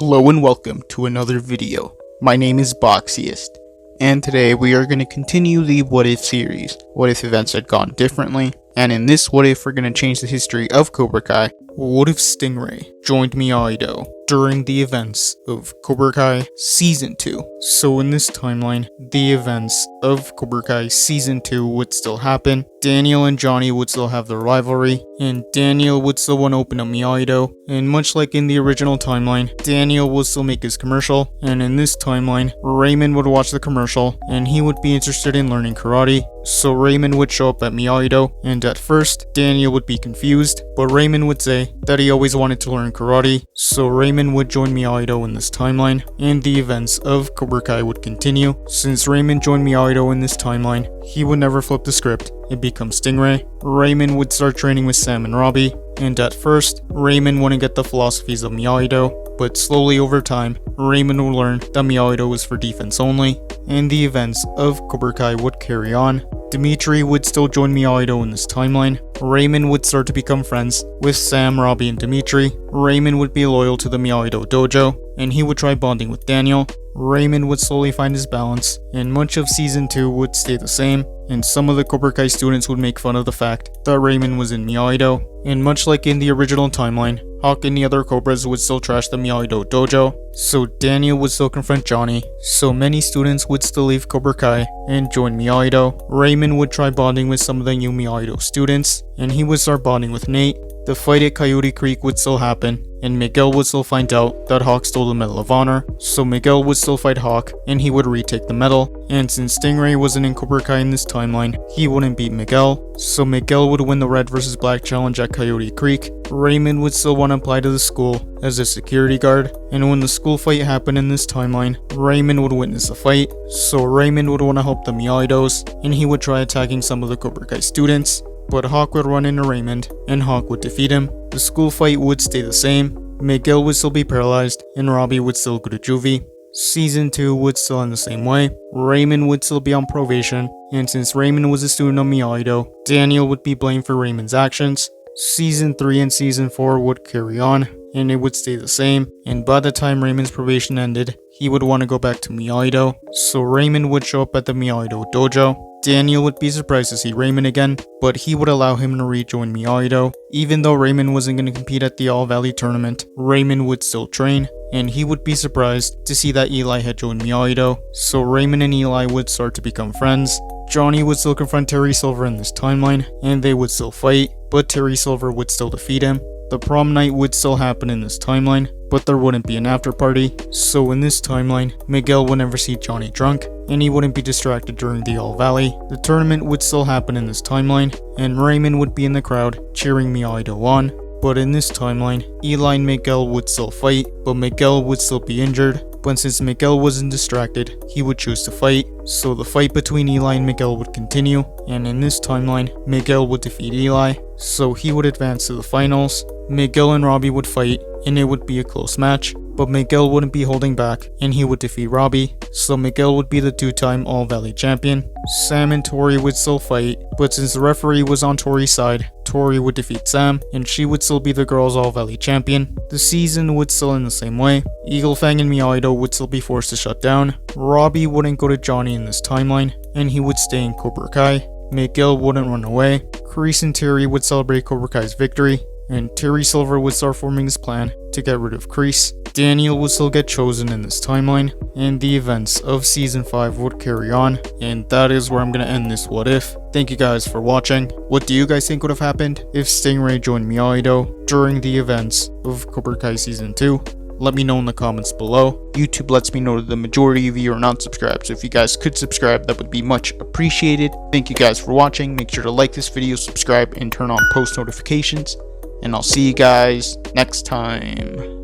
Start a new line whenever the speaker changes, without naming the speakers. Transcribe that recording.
Hello and welcome to another video. My name is Boxiest, and today we are going to continue the What If series. What if events had gone differently? And in this What If, we're going to change the history of Cobra Kai. What if Stingray joined Miyagi-Do during the events of Cobra Kai Season 2? So in this timeline, the events of Cobra Kai Season 2 would still happen. Daniel and Johnny would still have their rivalry, and Daniel would still want to open up Miyagi-Do. And much like in the original timeline, Daniel will still make his commercial, and in this timeline, Raymond would watch the commercial, and he would be interested in learning karate. So Raymond would show up at Miyagi-Do, and at first, Daniel would be confused, but Raymond would say that he always wanted to learn karate. So Raymond would join Miyagi-Do in this timeline, and the events of Cobra Kai would continue. Since Raymond joined Miyagi-Do in this timeline, he would never flip the script and become Stingray. Raymond would start training with Sam and Robbie, and at first, Raymond wouldn't get the philosophies of Miyagi-Do, but slowly over time, Raymond would learn that Miyagi-Do was for defense only, and the events of Cobra Kai would carry on. Dimitri would still join Miyagi-Do in this timeline. Raymond would start to become friends with Sam, Robbie, and Dimitri. Raymond would be loyal to the Miyagi-Do dojo, and he would try bonding with Daniel. Raymond would slowly find his balance, and much of Season 2 would stay the same, and some of the Cobra Kai students would make fun of the fact that Raymond was in Miyagi-Do. And much like in the original timeline, Hawk and the other Cobras would still trash the Miyagi-Do dojo, so Daniel would still confront Johnny, so many students would still leave Cobra Kai and join Miyagi-Do. Raymond would try bonding with some of the new Miyagi-Do students, and he would start bonding with Nate. The fight at Coyote Creek would still happen, and Miguel would still find out that Hawk stole the Medal of Honor, so Miguel would still fight Hawk, and he would retake the medal. And since Stingray wasn't in Cobra Kai in this timeline, he wouldn't beat Miguel, so Miguel would win the Red vs Black challenge at Coyote Creek. Raymond would still want to apply to the school as a security guard, and when the school fight happened in this timeline, Raymond would witness the fight, so Raymond would want to help the Miyagi-Dos, and he would try attacking some of the Cobra Kai students. But Hawk would run into Raymond, and Hawk would defeat him. The school fight would stay the same. Miguel would still be paralyzed, and Robbie would still go to juvie. Season 2 would still end the same way. Raymond would still be on probation, and since Raymond was a student of Miyagi-Do, Daniel would be blamed for Raymond's actions. Season 3 and Season 4 would carry on, and it would stay the same, and by the time Raymond's probation ended, he would want to go back to Miyagi-Do, so Raymond would show up at the Miyagi-Do dojo. Daniel would be surprised to see Raymond again, but he would allow him to rejoin Miyagi-Do. Even though Raymond wasn't going to compete at the All Valley tournament, Raymond would still train, and he would be surprised to see that Eli had joined Miyagi-Do, so Raymond and Eli would start to become friends. Johnny would still confront Terry Silver in this timeline, and they would still fight, but Terry Silver would still defeat him. The prom night would still happen in this timeline, but there wouldn't be an after party, so in this timeline, Miguel would never see Johnny drunk, and he wouldn't be distracted during the All Valley. The tournament would still happen in this timeline, and Raymond would be in the crowd cheering Miyagi-Do on. But in this timeline, Eli and Miguel would still fight, but Miguel would still be injured. But since Miguel wasn't distracted, he would choose to fight, so the fight between Eli and Miguel would continue, and in this timeline, Miguel would defeat Eli, so he would advance to the finals. Miguel and Robbie would fight, and it would be a close match, but Miguel wouldn't be holding back, and he would defeat Robbie, so Miguel would be the two-time All Valley champion. Sam and Tori would still fight, but since the referee was on Tori's side, Tori would defeat Sam, and she would still be the girls' All Valley champion. The season would still end the same way. Eagle Fang and Miyagi-Do would still be forced to shut down. Robbie wouldn't go to Johnny in this timeline, and he would stay in Cobra Kai. Miguel wouldn't run away. Kreese and Terry would celebrate Cobra Kai's victory, and Terry Silver would start forming his plan to get rid of Kreese. Daniel would still get chosen in this timeline, and the events of Season 5 would carry on, and that is where I'm going to end this What If. Thank you guys for watching. What do you guys think would have happened if Stingray joined Miyagi-Do during the events of Cobra Kai Season 2? Let me know in the comments below. YouTube lets me know that the majority of you are not subscribed, so if you guys could subscribe, that would be much appreciated. Thank you guys for watching. Make sure to like this video, subscribe, and turn on post notifications. And I'll see you guys next time.